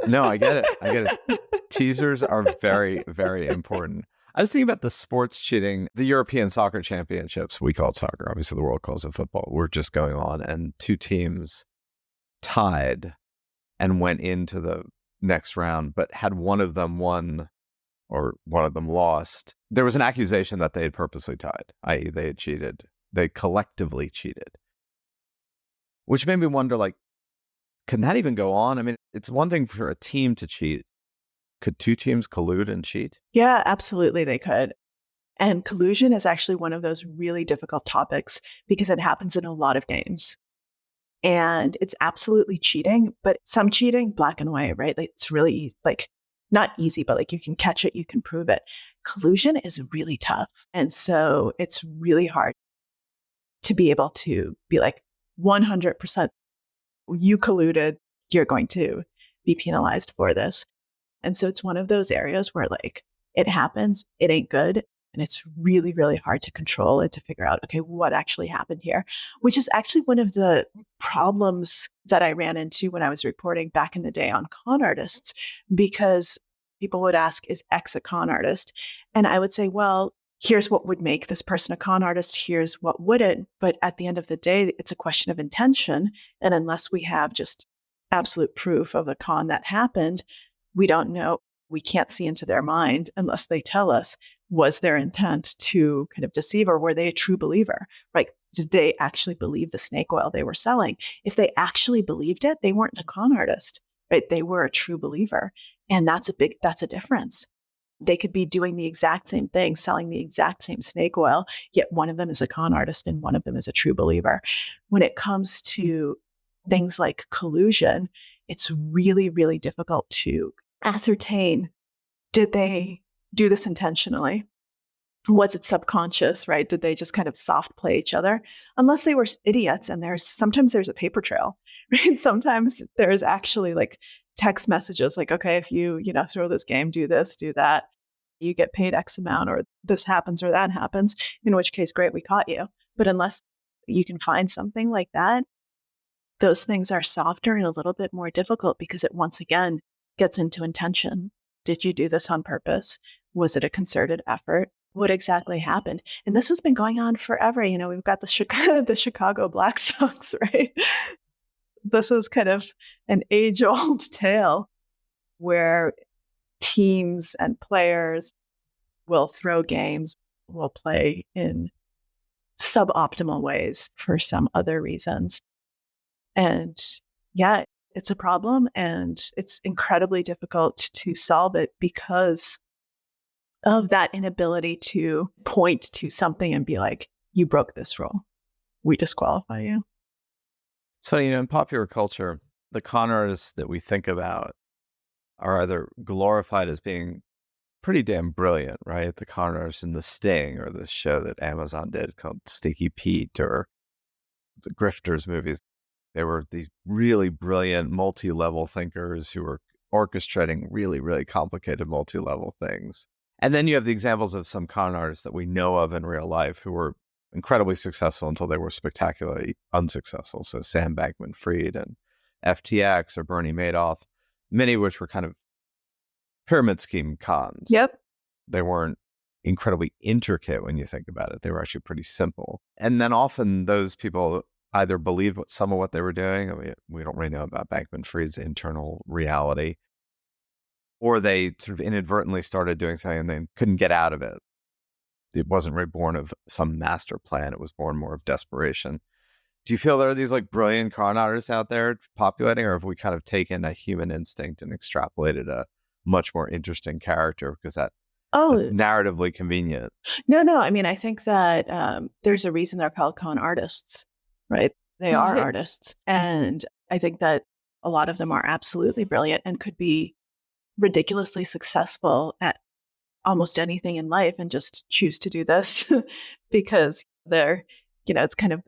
B: No, I get it. Teasers are very, very important. I was thinking about the sports cheating, the European Soccer Championships. We call it soccer. Obviously, the world calls it football. We're just going on, and two teams tied and went into the next round, but had one of them won or one of them lost. There was an accusation that they had purposely tied, i.e. they had cheated. They collectively cheated. Which made me wonder, like, can that even go on? I mean, it's one thing for a team to cheat. Could two teams collude and cheat?
A: Yeah, absolutely they could. And collusion is actually one of those really difficult topics because it happens in a lot of games. And it's absolutely cheating, but some cheating, black and white, right? Like, it's really like not easy, but like you can catch it, you can prove it. Collusion is really tough. And so it's really hard to be able to be like 100% you colluded, you're going to be penalized for this. And so it's one of those areas where like it happens, it ain't good. And it's really, really hard to control and to figure out, okay, what actually happened here, which is actually one of the problems that I ran into when I was reporting back in the day on con artists, because people would ask, is X a con artist? And I would say, well, here's what would make this person a con artist. Here's what wouldn't. But at the end of the day, it's a question of intention. And unless we have just absolute proof of the con that happened, we don't know. We can't see into their mind unless they tell us, was their intent to kind of deceive, or were they a true believer? Right? Did they actually believe the snake oil they were selling? If they actually believed it, they weren't a con artist, right? They were a true believer. And that's a difference. They could be doing the exact same thing, selling the exact same snake oil, yet one of them is a con artist and one of them is a true believer. When it comes to things like collusion, it's really, really difficult to ascertain, did they do this intentionally? Was it subconscious, right? Did they just kind of soft play each other? Unless they were idiots, and sometimes there's a paper trail, right? Sometimes there's actually like text messages like, okay, if you throw this game, do this, do that, you get paid X amount, or this happens or that happens, in which case, great, we caught you. But unless you can find something like that, those things are softer and a little bit more difficult because it once again gets into intention. Did you do this on purpose? Was it a concerted effort? What exactly happened? And this has been going on forever. We've got the Chicago Black Sox, right? This is kind of an age-old tale where teams and players will throw games, will play in suboptimal ways for some other reasons. And yeah, it's a problem, and it's incredibly difficult to solve it because of that inability to point to something and be like, you broke this rule. We disqualify you.
B: So, in popular culture, the con artists that we think about are either glorified as being pretty damn brilliant, right? The con artists in The Sting, or the show that Amazon did called Stinky Pete, or the Grifters movies. They were these really brilliant multi-level thinkers who were orchestrating really, really complicated multi-level things. And then you have the examples of some con artists that we know of in real life who were incredibly successful until they were spectacularly unsuccessful. So Sam Bankman-Fried and FTX or Bernie Madoff, many of which were kind of pyramid scheme cons.
A: Yep.
B: They weren't incredibly intricate when you think about it. They were actually pretty simple. And then often those people either believed some of what they were doing. I mean, we don't really know about Bankman-Fried's internal reality, or they sort of inadvertently started doing something and then couldn't get out of it. It wasn't really born of some master plan. It was born more of desperation. Do you feel there are these like brilliant con artists out there populating, or have we kind of taken a human instinct and extrapolated a much more interesting character because that's narratively convenient?
A: No. I mean, I think that there's a reason they're called con artists, right? They are artists. And I think that a lot of them are absolutely brilliant and could be ridiculously successful at almost anything in life and just choose to do this because they're, it's kind of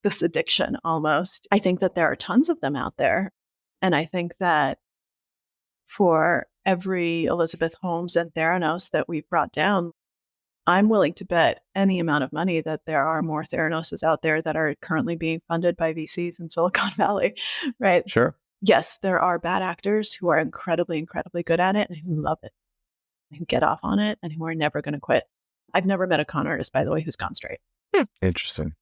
A: this addiction almost. I think that there are tons of them out there. And I think that for every Elizabeth Holmes and Theranos that we've brought down, I'm willing to bet any amount of money that there are more Theranoses out there that are currently being funded by VCs in Silicon Valley, right?
B: Sure.
A: Yes, there are bad actors who are incredibly, incredibly good at it and who love it, who get off on it and who are never going to quit. I've never met a con artist, by the way, who's gone straight.
B: Interesting.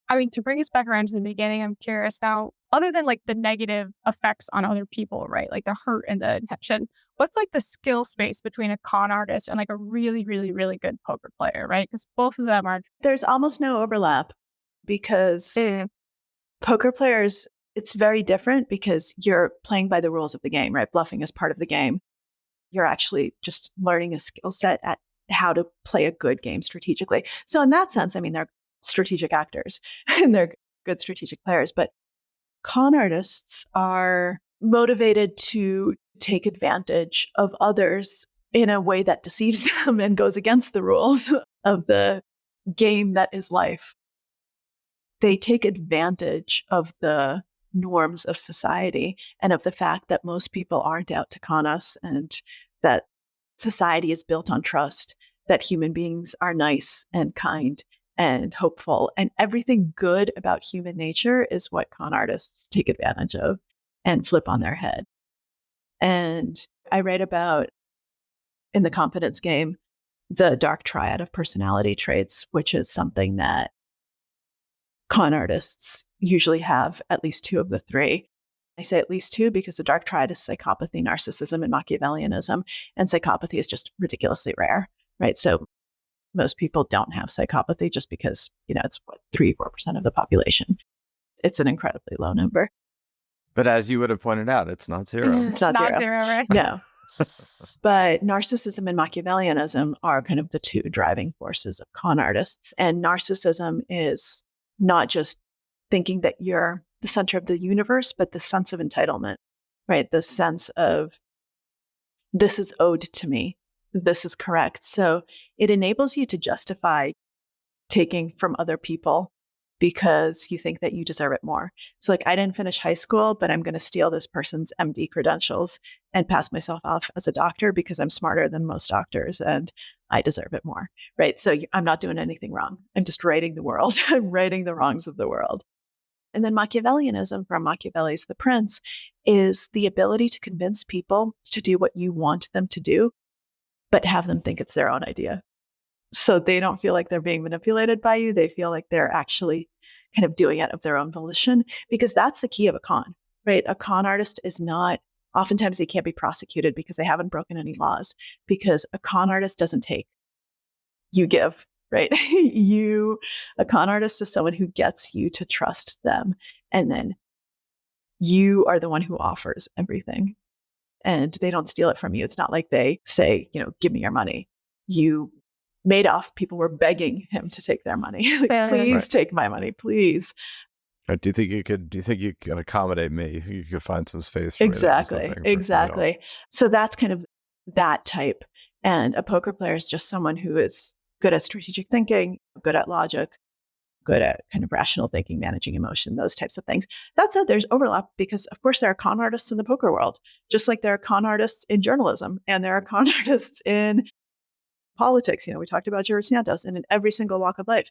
C: I mean, to bring us back around to the beginning, I'm curious now, other than like the negative effects on other people, right? Like the hurt and the attention, what's like the skill space between a con artist and like a really, really, really good poker player, right? Because both of them are.
A: There's almost no overlap because poker players, it's very different because you're playing by the rules of the game, right? Bluffing is part of the game. You're actually just learning a skill set at how to play a good game strategically. So in that sense, I mean, they're strategic actors and they're good strategic players, but con artists are motivated to take advantage of others in a way that deceives them and goes against the rules of the game that is life. They take advantage of the norms of society and of the fact that most people aren't out to con us and that society is built on trust, that human beings are nice and kind and hopeful. And everything good about human nature is what con artists take advantage of and flip on their head. And I write about, in The Confidence Game, the dark triad of personality traits, which is something that con artists usually have at least two of the three. I say at least two because the dark triad is psychopathy, narcissism, and Machiavellianism. And psychopathy is just ridiculously rare, right? So most people don't have psychopathy just because, it's 3-4% of the population. It's an incredibly low number.
B: But as you would have pointed out, it's not zero.
A: It's not zero,
C: right?
A: No. But narcissism and Machiavellianism are kind of the two driving forces of con artists. And narcissism is not just thinking that you're the center of the universe, but the sense of entitlement, right? The sense of this is owed to me. This is correct. So it enables you to justify taking from other people because you think that you deserve it more. It's like, I didn't finish high school, but I'm going to steal this person's MD credentials and pass myself off as a doctor because I'm smarter than most doctors and I deserve it more, right? So I'm not doing anything wrong. I'm just righting the world. I'm righting the wrongs of the world. And then Machiavellianism, from Machiavelli's The Prince, is the ability to convince people to do what you want them to do, but have them think it's their own idea. So they don't feel like they're being manipulated by you. They feel like they're actually kind of doing it of their own volition, because that's the key of a con, right? A con artist is not Oftentimes they can't be prosecuted because they haven't broken any laws, because a con artist doesn't take, you give, right? A con artist is someone who gets you to trust them. And then you are the one who offers everything, and they don't steal it from you. It's not like they say, give me your money. Madoff, people were begging him to take their money. Please take my money, please.
B: Do you think you could accommodate me? You think you could find some space for
A: exactly,
B: me?
A: Exactly. So that's kind of that type. And a poker player is just someone who is good at strategic thinking, good at logic, good at kind of rational thinking, managing emotion, those types of things. That said, there's overlap because, of course, there are con artists in the poker world, just like there are con artists in journalism and there are con artists in politics. We talked about George Santos, and in every single walk of life.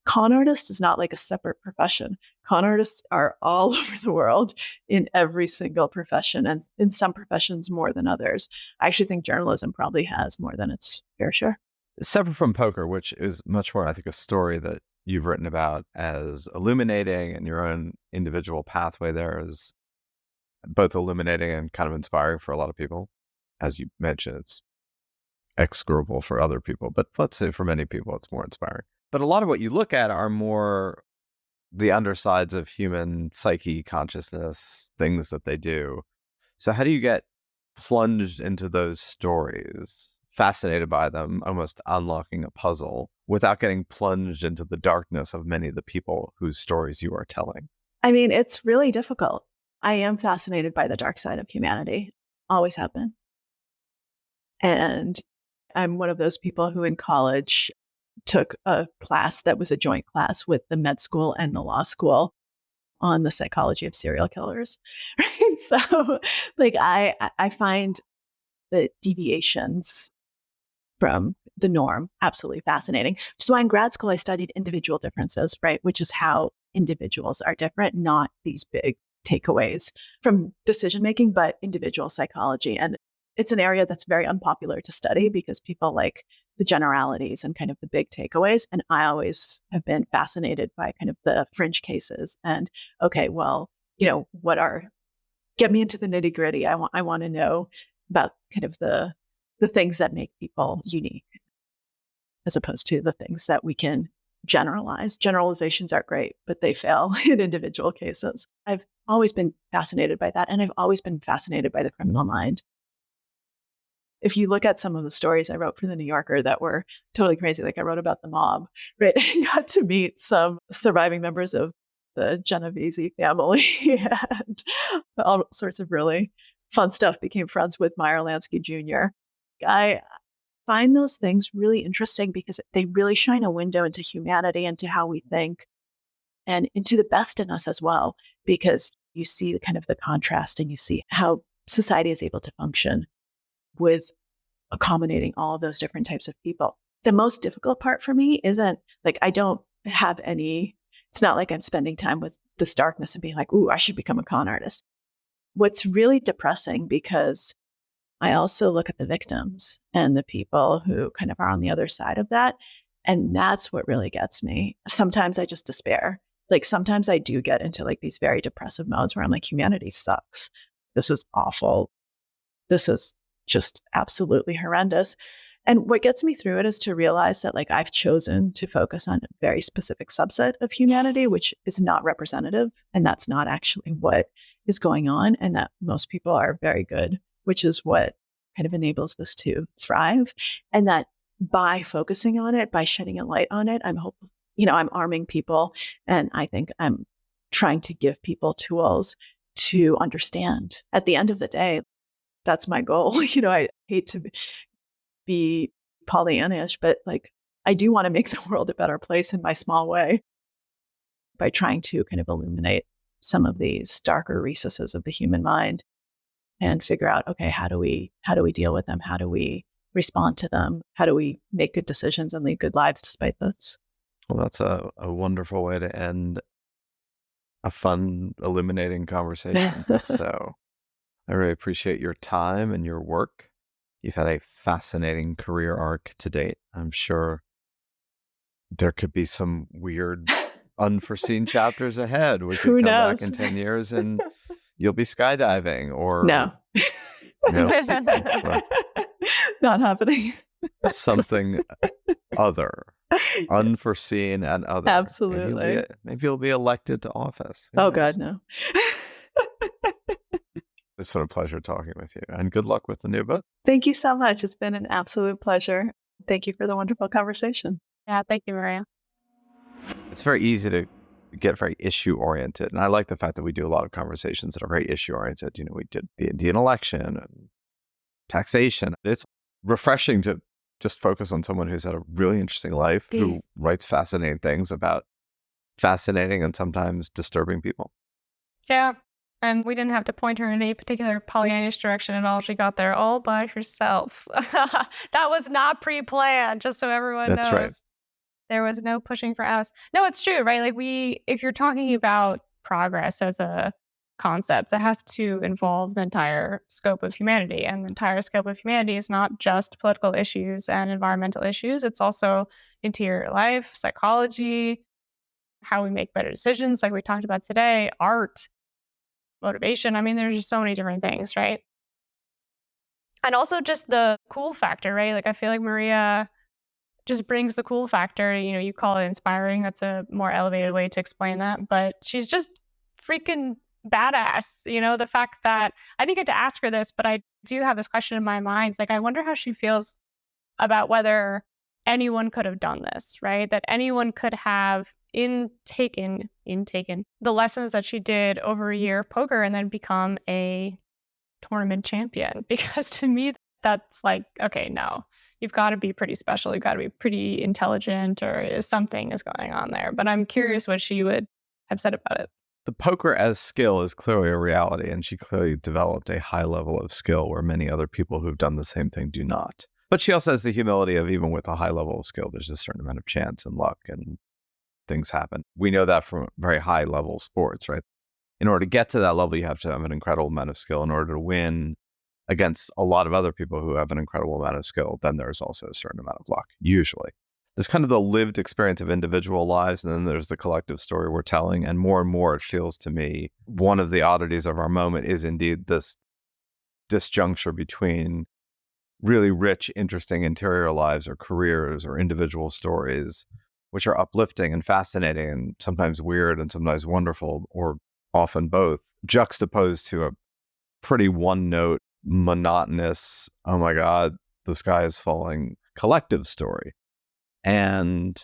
A: Con artist is not like a separate profession. Con artists are all over the world in every single profession, and in some professions more than others. I actually think journalism probably has more than its fair share.
B: Separate from poker, which is much more, I think, a story that you've written about as illuminating, and your own individual pathway there is both illuminating and kind of inspiring for a lot of people. As you mentioned, it's execrable for other people, but let's say for many people, it's more inspiring. But a lot of what you look at are more the undersides of human psyche, consciousness, things that they do. So how do you get plunged into those stories, fascinated by them, almost unlocking a puzzle, without getting plunged into the darkness of many of the people whose stories you are telling?
A: I mean, it's really difficult. I am fascinated by the dark side of humanity. Always have been. And I'm one of those people who in college took a class that was a joint class with the med school and the law school on the psychology of serial killers. Right? So I find the deviations from the norm absolutely fascinating. Which is why in grad school I studied individual differences, right? Which is how individuals are different, not these big takeaways from decision making, but individual psychology. And it's an area that's very unpopular to study because people like the generalities and kind of the big takeaways. And I always have been fascinated by kind of the fringe cases. And okay, well, get me into the nitty gritty. I want to know about kind of the things that make people unique, as opposed to the things that we can generalize. Generalizations are great, but they fail in individual cases. I've always been fascinated by that. And I've always been fascinated by the criminal mind. If you look at some of the stories I wrote for the New Yorker that were totally crazy, like I wrote about the mob, right? I got to meet some surviving members of the Genovese family and all sorts of really fun stuff. Became friends with Meyer Lansky Jr. I find those things really interesting because they really shine a window into humanity, into how we think, and into the best in us as well, because you see kind of the contrast and you see how society is able to function with accommodating all of those different types of people. The most difficult part for me isn't like, I don't have any, it's not like I'm spending time with this darkness and being like, ooh, I should become a con artist. What's really depressing, because I also look at the victims and the people who kind of are on the other side of that. And that's what really gets me. Sometimes I just despair. Like sometimes I do get into like these very depressive modes where I'm like, humanity sucks. This is awful. This is just absolutely horrendous. And what gets me through it is to realize that like I've chosen to focus on a very specific subset of humanity, which is not representative. And that's not actually what is going on. And that most people are very good, which is what kind of enables this to thrive. And that by focusing on it, by shedding a light on it, I'm arming people. And I think I'm trying to give people tools to understand. At the end of the day, that's my goal. I hate to be Pollyannish, but like, I do want to make the world a better place in my small way by trying to kind of illuminate some of these darker recesses of the human mind and figure out, okay, how do we deal with them? How do we respond to them? How do we make good decisions and lead good lives despite this?
B: Well, that's a wonderful way to end a fun, illuminating conversation. So I really appreciate your time and your work. You've had a fascinating career arc to date. I'm sure there could be some weird, unforeseen chapters ahead. We could come back in 10 years and you'll be skydiving or
A: No.
B: Right.
A: Not happening.
B: Something other, unforeseen and other.
A: Absolutely.
B: Maybe you'll be elected to office. Who
A: Oh,
B: knows?
A: God, no.
B: It's been a pleasure talking with you, and good luck with the new book.
A: Thank you so much. It's been an absolute pleasure. Thank you for the wonderful conversation.
C: Yeah, thank you, Maria.
B: It's very easy to get very issue oriented, and I like the fact that we do a lot of conversations that are very issue oriented. We did the Indian election and taxation. It's refreshing to just focus on someone who's had a really interesting life, who writes fascinating things about fascinating and sometimes disturbing people.
C: Yeah. And we didn't have to point her in any particular Pollyannish direction at all. She got there all by herself. That was not pre-planned, just so everyone knows.
B: That's right.
C: There was no pushing for us. No, it's true, right? Like if you're talking about progress as a concept, that has to involve the entire scope of humanity. And the entire scope of humanity is not just political issues and environmental issues. It's also interior life, psychology, how we make better decisions, like we talked about today, art, motivation. I mean, there's just so many different things, right? And also just the cool factor, right? Like I feel like Maria just brings the cool factor. You call it inspiring. That's a more elevated way to explain that. But she's just freaking badass. The fact that I didn't get to ask her this, but I do have this question in my mind. Like, I wonder how she feels about whether anyone could have done this, right? That anyone could have intaken the lessons that she did over a year of poker and then become a tournament champion. Because to me, that's like, okay, no, you've got to be pretty special. You've got to be pretty intelligent, or something is going on there. But I'm curious what she would have said about it.
B: The poker as skill is clearly a reality, and she clearly developed a high level of skill where many other people who've done the same thing do not. But she also has the humility of, even with a high level of skill, there's a certain amount of chance and luck, and things happen. We know that from very high level sports, right? In order to get to that level, you have to have an incredible amount of skill. In order to win against a lot of other people who have an incredible amount of skill, then there's also a certain amount of luck, usually. There's kind of the lived experience of individual lives, and then there's the collective story we're telling. And more, it feels to me, one of the oddities of our moment is indeed this disjuncture between really rich, interesting interior lives or careers or individual stories, which are uplifting and fascinating and sometimes weird and sometimes wonderful, or often both, juxtaposed to a pretty one-note, monotonous, oh my God, the sky is falling collective story. And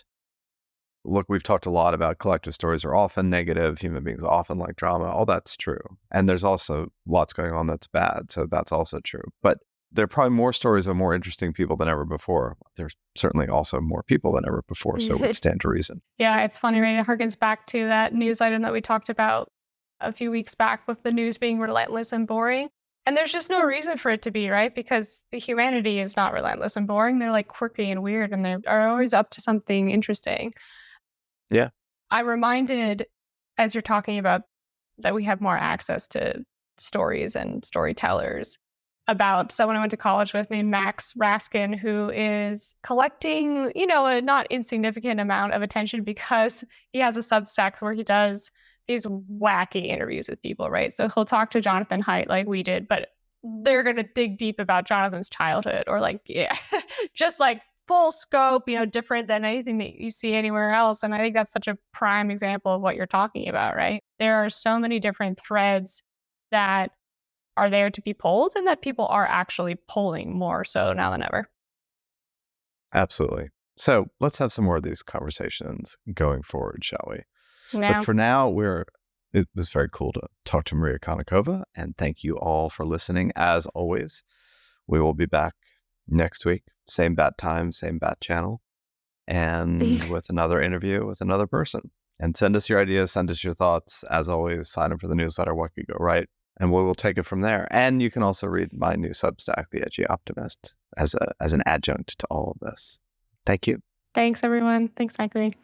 B: look, we've talked a lot about collective stories are often negative, human beings often like drama, all that's true. And there's also lots going on that's bad, so that's also true. But there are probably more stories of more interesting people than ever before. There's certainly also more people than ever before, so it would stand to reason.
C: Yeah, it's funny, right? It harkens back to that news item that we talked about a few weeks back with the news being relentless and boring. And there's just no reason for it to be, right? Because the humanity is not relentless and boring. They're like quirky and weird, and they are always up to something interesting.
B: Yeah.
C: I'm reminded, as you're talking about that we have more access to stories and storytellers, about someone I went to college with named Max Raskin, who is collecting, a not insignificant amount of attention because he has a Substack where he does these wacky interviews with people, right? So he'll talk to Jonathan Haidt like we did, but they're going to dig deep about Jonathan's childhood, or just like full scope, different than anything that you see anywhere else. And I think that's such a prime example of what you're talking about, right? There are so many different threads that are there to be pulled, and that people are actually pulling more so now than ever.
B: Absolutely. So let's have some more of these conversations going forward, shall we?
C: Yeah.
B: But for now, it was very cool to talk to Maria Konnikova, and thank you all for listening. As always, we will be back next week, same bat time, same bat channel, and with another interview with another person. And send us your ideas, send us your thoughts. As always, sign up for the newsletter, What Could Go Right? And we will take it from there. And you can also read my new Substack, The Edgy Optimist, as an adjunct to all of this. Thank you.
C: Thanks, everyone. Thanks, Zachary.